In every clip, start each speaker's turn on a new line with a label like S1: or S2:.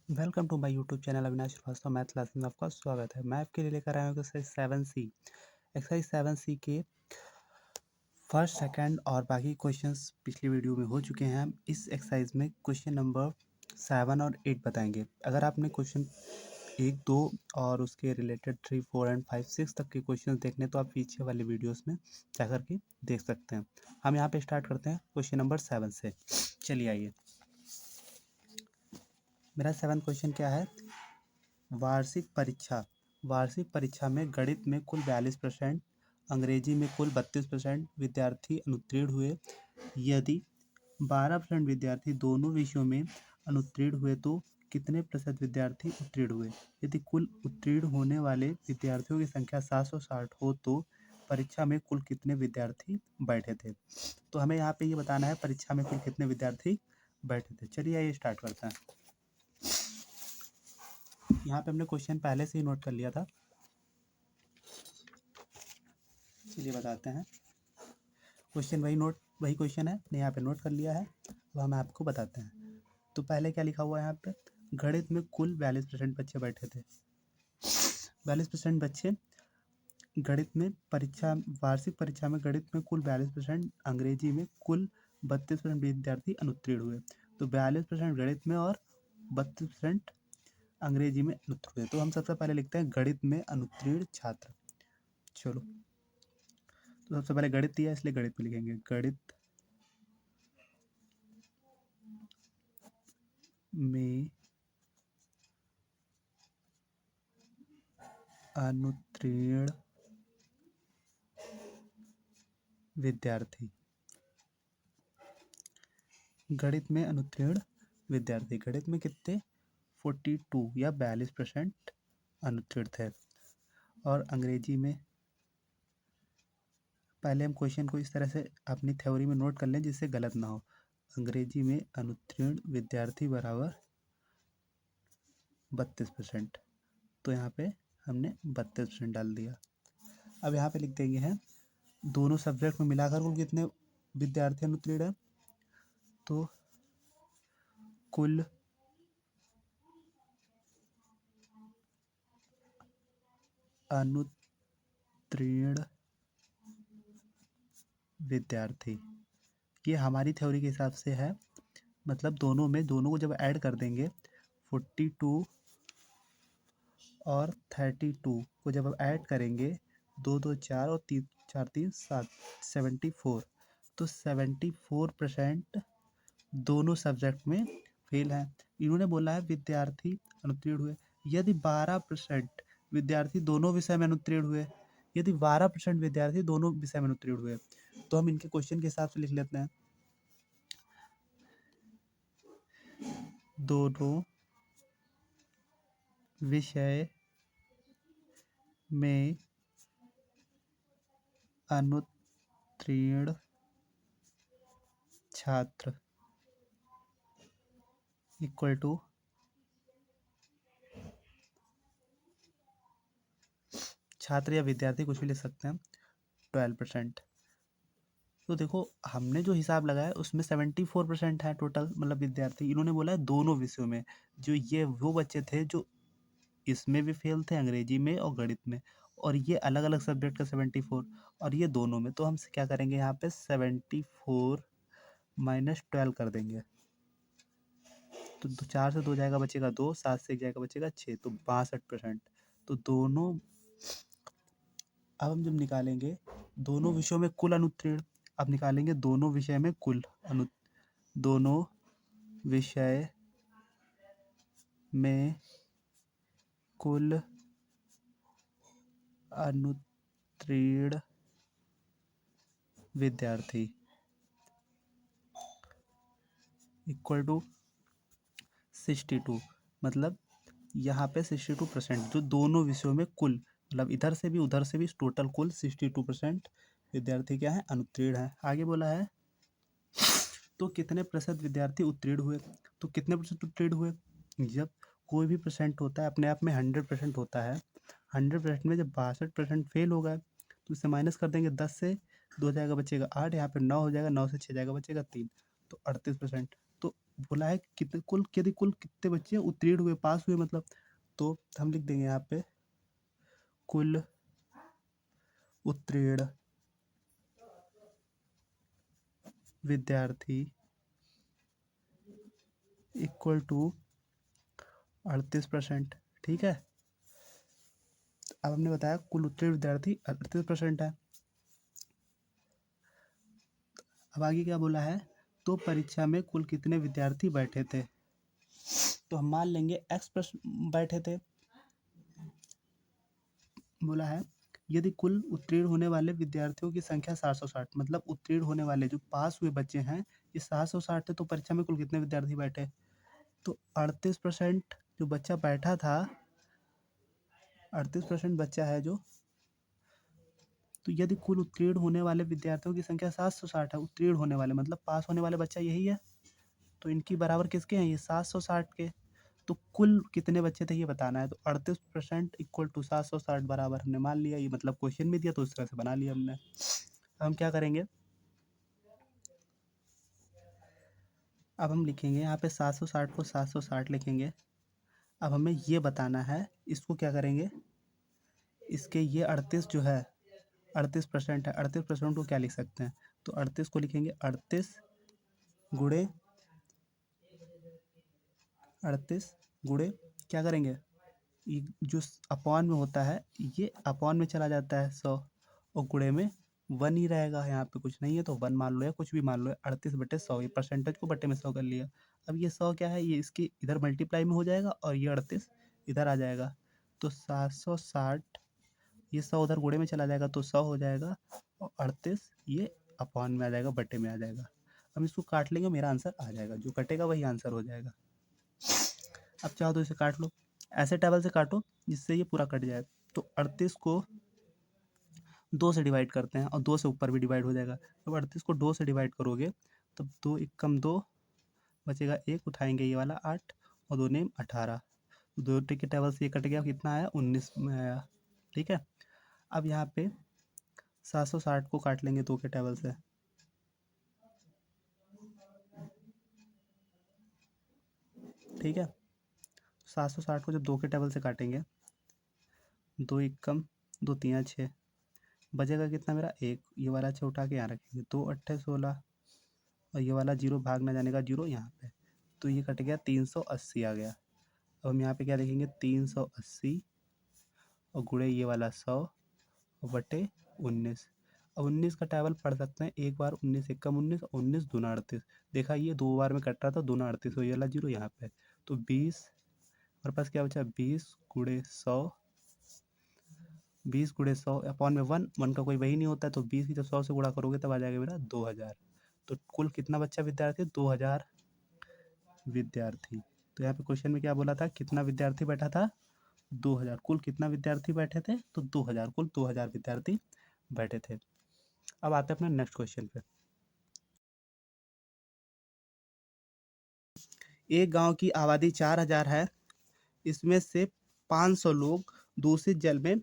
S1: Welcome to my YouTube channel Avinash Shrivastava math class में आपका स्वागत है। मैं आपके लिए लेकर आया हूँ एक्सरसाइज 7C के फर्स्ट सेकंड और बाकी क्वेश्चंस पिछली वीडियो में हो चुके हैं। हम इस एक्सरसाइज में क्वेश्चन नंबर 7 और 8 बताएंगे। अगर आपने क्वेश्चन 1, 2 और उसके रिलेटेड 3, 4 एंड 5, 6 तक के क्वेश्चन देखने तो आप पीछे वाले वीडियोस में जाकर के देख सकते हैं। हम यहाँ पे स्टार्ट करते हैं क्वेश्चन नंबर 7 से। चलिए आइए, मेरा 7 क्वेश्चन क्या है। वार्षिक परीक्षा में गणित में कुल 42%, अंग्रेजी में कुल 32% विद्यार्थी अनुत्तीर्ण हुए। यदि 12% विद्यार्थी दोनों विषयों में अनुत्तीर्ण हुए तो कितने प्रतिशत विद्यार्थी उत्तीर्ण हुए। यदि कुल उत्तीर्ण होने वाले विद्यार्थियों की संख्या 760 हो तो परीक्षा में कुल कितने विद्यार्थी बैठे थे। तो हमें यहाँ पे ये बताना है परीक्षा में कुल कितने विद्यार्थी बैठे थे। चलिए आइए स्टार्ट करते हैं। यहाँ पे हमने क्वेश्चन पहले से ही नोट कर लिया था, चलिए बताते हैं। क्वेश्चन वही क्वेश्चन है, हमने यहाँ पे नोट कर लिया है, वो हम आपको बताते हैं। तो पहले क्या लिखा हुआ है यहाँ पे, गणित में कुल 42% बच्चे बैठे थे। 42% बच्चे गणित में वार्षिक परीक्षा में गणित में कुल 42%, अंग्रेजी में कुल 32% विद्यार्थी अनुत्तीर्ण हुए। तो 42% गणित में और 32% अंग्रेजी में अनुत्तीर्ण हुए। तो हम सबसे पहले लिखते हैं गणित में अनुत्तीर्ण छात्र। चलो, तो सबसे पहले गणित दिया इसलिए गणित में लिखेंगे गणित में अनुत्तीर्ण विद्यार्थी। गणित में अनुत्तीर्ण विद्यार्थी, गणित में कितने 42 या 42% अनुत्तीर्ण थे। और अंग्रेजी में, पहले हम क्वेश्चन को इस तरह से अपनी थ्योरी में नोट कर लें जिससे गलत ना हो। अंग्रेजी में अनुत्तीर्ण विद्यार्थी बराबर 32%। तो यहाँ पे हमने 32% डाल दिया। अब यहाँ पे लिख देंगे हैं दोनों सब्जेक्ट में मिलाकर कुल कितने विद्यार्थी अनुत्तीर्ण हैं। तो कुल अनुत्तीर्ण विद्यार्थी, ये हमारी थ्योरी के हिसाब से है। मतलब दोनों को जब ऐड कर देंगे 42 और 32 को जब ऐड करेंगे, 2 2 4 और 3 4 3 7, 74। तो 74% दोनों सब्जेक्ट में फेल हैं। इन्होंने बोला है विद्यार्थी अनुत्तीर्ण हुए। यदि 12% विद्यार्थी दोनों विषय में अनुत्तीर्ण हुए, यदि 12% विद्यार्थी दोनों विषय में अनुत्तीर्ण हुए, तो हम इनके क्वेश्चन के हिसाब से लिख लेते हैं दोनों विषय में अनुत्तीर्ण छात्र इक्वल टू छात्र या विद्यार्थी कुछ भी लिख सकते हैं 12%। तो देखो हमने जो हिसाब लगाया उसमें 74% है टोटल, मतलब विद्यार्थी। इन्होंने बोला है दोनों विषयों में। जो ये वो बच्चे थे जो इसमें भी फेल थे, अंग्रेजी में और गणित में, और ये अलग अलग सब्जेक्ट का 74 और ये दोनों में। तो हम क्या करेंगे यहाँ पे 74 माइनस 12 कर देंगे। तो 4 से 2 जाएगा बचेगा 2, 7 से 1 जाएगा बचेगा 6, तो 62%। तो दोनों, अब हम जब निकालेंगे दोनों विषयों में कुल अनुत्तीर्ण, अब निकालेंगे दोनों विषय में दोनों विषय में कुल अनुत्तीर्ण विद्यार्थी इक्वल टू 62। मतलब यहाँ पे 62% जो दोनों विषयों में कुल, मतलब इधर से भी उधर से भी टोटल कुल 62% विद्यार्थी क्या है, अनुत्तीर्ण है। आगे बोला है तो कितने प्रतिशत विद्यार्थी उत्तीर्ण हुए। तो कितने प्रतिशत उत्तीर्ण हुए, जब कोई भी परसेंट होता है अपने आप में 100% होता है। 100% में जब 62% फेल होगा तो इससे माइनस कर देंगे, 10 से 2 जाएगा बचेगा 8, यहाँ पे 9 हो जाएगा, 9 से 6 जाएगा बचेगा 3, तो 38%। तो बोला है कितने कुल कितने बच्चे उत्तीर्ण हुए, पास हुए मतलब, तो हम लिख देंगे यहाँ पे कुल उत्तीर्ण विद्यार्थी इक्वल टू 38%। ठीक है, अब हमने बताया कुल उत्तीर्ण विद्यार्थी 38% है। अब आगे क्या बोला है, तो परीक्षा में कुल कितने विद्यार्थी बैठे थे, तो हम मान लेंगे x बैठे थे। बोला है यदि कुल उत्तीर्ण होने वाले विद्यार्थियों की संख्या 760, मतलब उत्तीर्ण होने वाले जो पास हुए बच्चे हैं ये 760 थे, तो परीक्षा में कुल कितने विद्यार्थी बैठे, तो 38% जो बच्चा बैठा था, 38% बच्चा है जो, तो यदि कुल उत्तीर्ण होने वाले विद्यार्थियों की संख्या 760 है, उत्तीर्ण होने वाले मतलब पास होने वाले बच्चा यही है, तो इनकी बराबर किसके हैं, ये 760 के, तो कुल कितने बच्चे थे ये बताना है, तो 38% इक्वल टू 760 बराबर हमने मान लिया, ये मतलब क्वेश्चन में दिया तो उस तरह से बना लिया हमने। हम क्या करेंगे, अब हम लिखेंगे यहाँ पे 760 को 760 लिखेंगे। अब हमें ये बताना है, इसको क्या करेंगे, इसके ये 38 जो है 38% है, 38% को क्या लिख सकते हैं, तो 38 को लिखेंगे 38 गुणे 38 गुणे क्या करेंगे, ये जो अपॉन में होता है ये अपॉन में चला जाता है 100, और गुणे में 1 ही रहेगा, यहाँ पे कुछ नहीं है तो 1 मान लो या कुछ भी मान लो, 38/100, ये परसेंटेज को बट्टे में 100 कर लिया। अब ये 100 क्या है, ये इसके इधर मल्टीप्लाई में हो जाएगा और ये 38 इधर आ जाएगा, तो 760, ये 100 उधर गुणे में चला जाएगा तो 100 हो जाएगा, और 38 ये अपॉन में आ जाएगा, बट्टे में आ जाएगा। हम इसको काट लेंगे, मेरा आंसर आ जाएगा, जो कटेगा वही आंसर हो जाएगा। अब चाहो तो इसे काट लो, ऐसे टेबल से काटो जिससे ये पूरा कट जाए, तो 38 को 2 से डिवाइड करते हैं और 2 से ऊपर भी डिवाइड हो जाएगा, जब 38 को 2 से डिवाइड करोगे तब 2 एकम 2 बचेगा, एक उठाएंगे ये वाला 8 और 2 नेम 18, दो के टेबल से ये कट गया, कितना आया 19 में आया। ठीक है, अब यहाँ पे 760 को काट लेंगे 2 के टेबल से, ठीक है, 760 को जब 2 के टेबल से काटेंगे, 2 एकम 2 3 6, बचेगा कितना मेरा एक, ये वाला 6 उठा के यहाँ रखेंगे, 2 8 16, और ये वाला जीरो भाग में जाने का जीरो यहाँ पे, तो ये कट गया 380 आ गया। अब हम यहाँ पे क्या लिखेंगे 380 और गुणे ये वाला 100 और बटे 19। अब 19 का टेबल पढ़ सकते हैं, एक बार 19 एकम 19, 19 दूना 38, देखा ये 2 बार में कट रहा था, दूना 38, तो ये वाला जीरो यहाँ पे, तो 20 हमारे पास क्या बचा, 20 गुणे 100, 20 गुणे 100 अपॉन में 1 का कोई वही नहीं होता है, तो 20 की जब 100 से गुणा करोगे तब आ जाएगा मेरा 2000। तो कुल कितना बच्चा विद्यार्थी, 2000 विद्यार्थी। तो यहाँ पे क्वेश्चन में क्या बोला था, कितना विद्यार्थी बैठा था, 2000, कुल कितना विद्यार्थी बैठे थे, तो 2000, कुल 2000 विद्यार्थी बैठे थे। अब आते हैं अपने नेक्स्ट क्वेश्चन पे। एक गांव की आबादी 4000 है, इसमें से 500 लोग दूषित जल में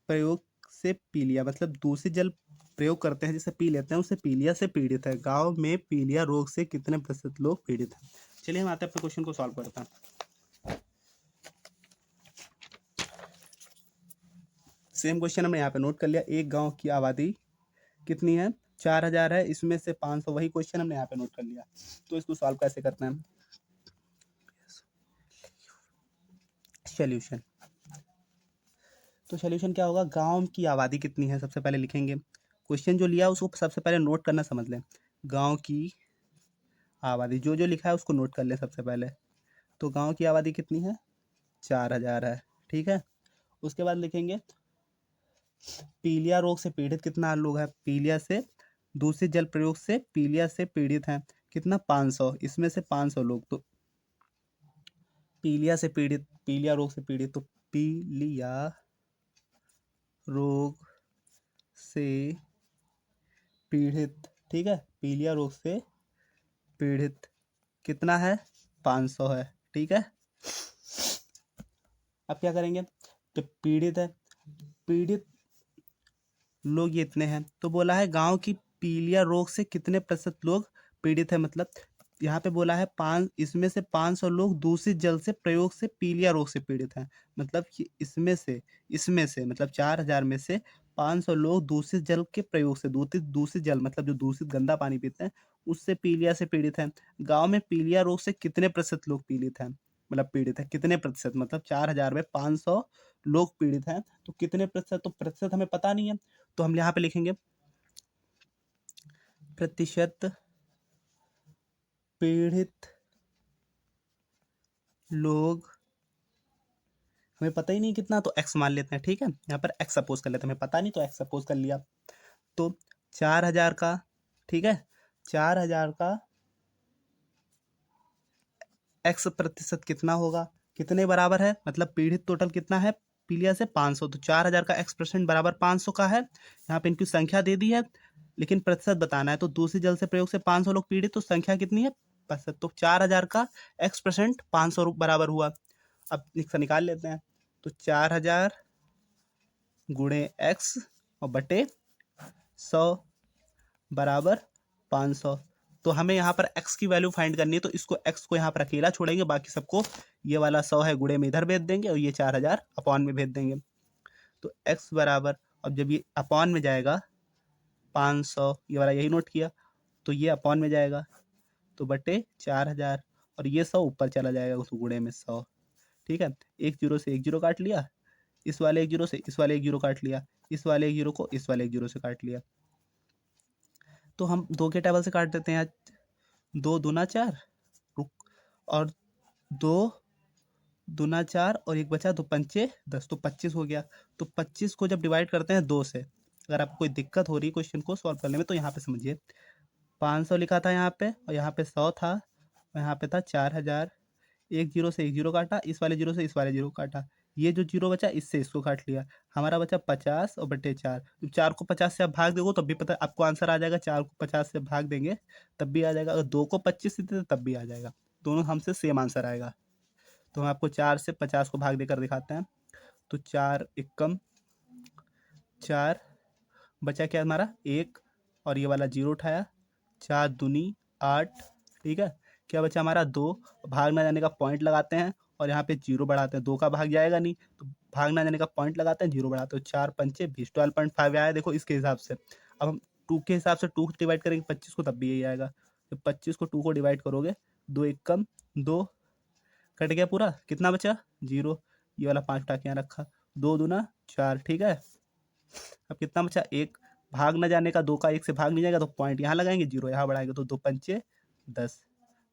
S1: प्रयोग से पीलिया, मतलब दूषित जल प्रयोग करते हैं जिसे पी लेते हैं, उससे पीलिया से पीड़ित है। गांव में पीलिया रोग से कितने प्रतिशत लोग पीड़ित हैं। चलिए हम आते हैं अपने क्वेश्चन को सॉल्व करते हैं। सेम क्वेश्चन हमने यहाँ पे नोट कर लिया, एक गांव की आबादी कितनी है, 4000 है, इसमें से 500, वही क्वेश्चन हमने यहाँ पे नोट कर लिया। तो इसको सॉल्व कैसे करते हैं, सॉल्यूशन, तो सॉल्यूशन क्या होगा, गांव की आबादी कितनी है सबसे पहले लिखेंगे, क्वेश्चन जो लिया उसको सबसे पहले नोट करना समझ लें, गांव की आबादी जो जो लिखा है उसको नोट कर लें सबसे पहले, तो गांव की आबादी कितनी है, 4000 है, ठीक है। उसके बाद लिखेंगे पीलिया रोग से पीड़ित कितना लोग हैं, पीलिया से दूषित जल प्रयोग से पीलिया से पीड़ित हैं कितना, 500, इसमें से 500 लोग, तो पीलिया से पीड़ित, पीलिया रोग से पीड़ित, तो पीलिया रोग से पीड़ित, ठीक है, पीलिया रोग से पीड़ित कितना है, 500 है, ठीक है। अब क्या करेंगे, तो पीड़ित है, पीड़ित लोग ये इतने हैं, तो बोला है गांव की पीलिया रोग से कितने प्रतिशत लोग पीड़ित है, मतलब यहाँ पे बोला है पाँच, इसमें से 500 लोग दूषित जल से प्रयोग से पीलिया रोग से पीड़ित हैं। मतलब कि इसमें से मतलब 4000 में से 500 लोग दूषित जल के प्रयोग से, दूषित दूषित जल मतलब जो दूषित गंदा पानी पीते हैं उससे पीलिया से पीड़ित हैं। गांव में पीलिया रोग से कितने प्रतिशत लोग पीड़ित हैं, मतलब पीड़ित है कितने प्रतिशत, मतलब 4000 में 500 लोग पीड़ित हैं तो कितने प्रतिशत, तो प्रतिशत हमें पता नहीं है तो हम यहाँ पे लिखेंगे प्रतिशत पीड़ित लोग, हमें पता ही नहीं कितना तो x मान लेते हैं। ठीक है, यहाँ पर x सपोज कर लेते हैं, हमें पता नहीं तो x सपोज कर लिया। तो 4000 का, ठीक है, 4000 का x प्रतिशत कितना होगा, कितने बराबर है, मतलब पीड़ित टोटल कितना है पीलिया से 500, तो 4000 का x% बराबर 500 का है। यहाँ पे इनकी संख्या दे दी है लेकिन प्रतिशत बताना है, तो दूषित जल से प्रयोग से 500 लोग पीड़ित, तो संख्या कितनी है प्रतिशत, तो 4000 का x% 500 बराबर हुआ। अब इसका निकाल लेते हैं, तो 4000 गुणे x और बटे 100 बराबर 500। तो हमें यहाँ पर x की वैल्यू फाइंड करनी है, तो इसको x को यहाँ पर अकेला छोड़ेंगे, बाकी सबको ये वाला 100 है गुणे में इधर भेज देंगे और ये 4000 अपॉन में भेज देंगे। तो x बराबर, अब जब ये अपॉन में जाएगा 500, ये वाला यही नोट किया, तो ये अपॉन में जाएगा तो बटे 4000 और ये 100 ऊपर चला जाएगा उस गुणे में 100। ठीक है, एक जीरो से एक जीरो काट लिया, इस वाले एक जीरो से इस वाले एक जीरो काट लिया, इस वाले एक जीरो को इस वाले एक जीरो से काट लिया। तो हम 2 के टेबल से काट देते हैं, 2 दूना 4 और 2 दूना 4 और एक बचा, 2 पंचे 10, तो 25 हो गया। तो 25 को जब डिवाइड करते हैं 2 से, अगर आपको कोई दिक्कत हो रही है क्वेश्चन को सॉल्व करने में तो यहाँ पे समझिए, 500 लिखा था यहाँ पे और यहाँ पे 100 था और यहाँ पे था 4000, एक जीरो से एक जीरो काटा, इस वाले जीरो से इस वाले जीरो काटा, ये जो जीरो बचा इससे इसको काट लिया, हमारा बचा 50 और बटे 4। जब 4 को 50 से आप भाग दोगे तब भी पता आपको आंसर आ जाएगा, 4 को 50 से भाग देंगे तब भी आ जाएगा, अगर 2 को 25 से देते तब भी आ जाएगा, दोनों हमसे सेम आंसर आएगा। तो हम आपको 4 से 50 को भाग देकर दिखाते हैं, तो 4 एकम 4, बचा क्या हमारा 1 और ये वाला जीरो उठाया, 4 दूनी 8, ठीक है, क्या बचा हमारा 2, भाग ना जाने का पॉइंट लगाते हैं और यहाँ पे जीरो बढ़ाते हैं, 2 का भाग जाएगा नहीं तो भाग ना जाने का पॉइंट लगाते हैं, जीरो बढ़ाते हैं, 4 पंचे 20, 12.5 आया देखो इसके हिसाब से। अब हम 2 के हिसाब से 2 डिवाइड करेंगे 25 को तब भी यही आएगा, तो 25 को 2 को डिवाइड करोगे, 2 एकम 2, कट गया पूरा, कितना बचा जीरो, ये वाला 5 उठा के यहाँ रखा, 2 दूना 4, ठीक है। अब कितना बचा, एक, भाग ना जाने का, 2 का 1 से भाग नहीं जाएगा तो पॉइंट यहाँ लगाएंगे, जीरो यहाँ बढ़ाएंगे, तो 2 पंचे 10,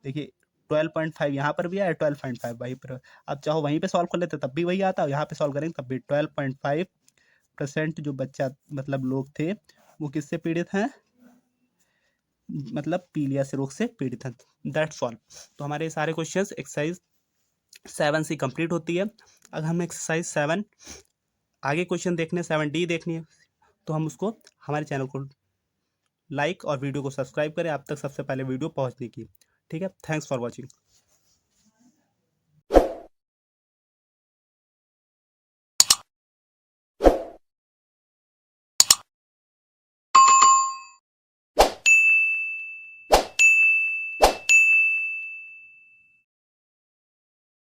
S1: देखिए 12.5 यहाँ पर भी आया, 12.5 वहीं पर, आप चाहो वहीं पे सॉल्व कर लेते तब भी वही आता, और यहाँ पे सॉल्व करेंगे तब भी 12.5% जो बच्चा मतलब लोग थे वो किससे पीड़ित हैं, मतलब पीलिया से रोग से पीड़ित हैं। That's all. तो हमारे सारे क्वेश्चंस एक्सरसाइज 7 से कंप्लीट होती है। अगर हम एक्सरसाइज 7 आगे क्वेश्चन देखने 7D देखनी है तो हम उसको हमारे चैनल को लाइक और वीडियो को सब्सक्राइब करें आप तक सबसे पहले वीडियो पहुंचने की। ठीक है, थैंक्स फॉर वॉचिंग।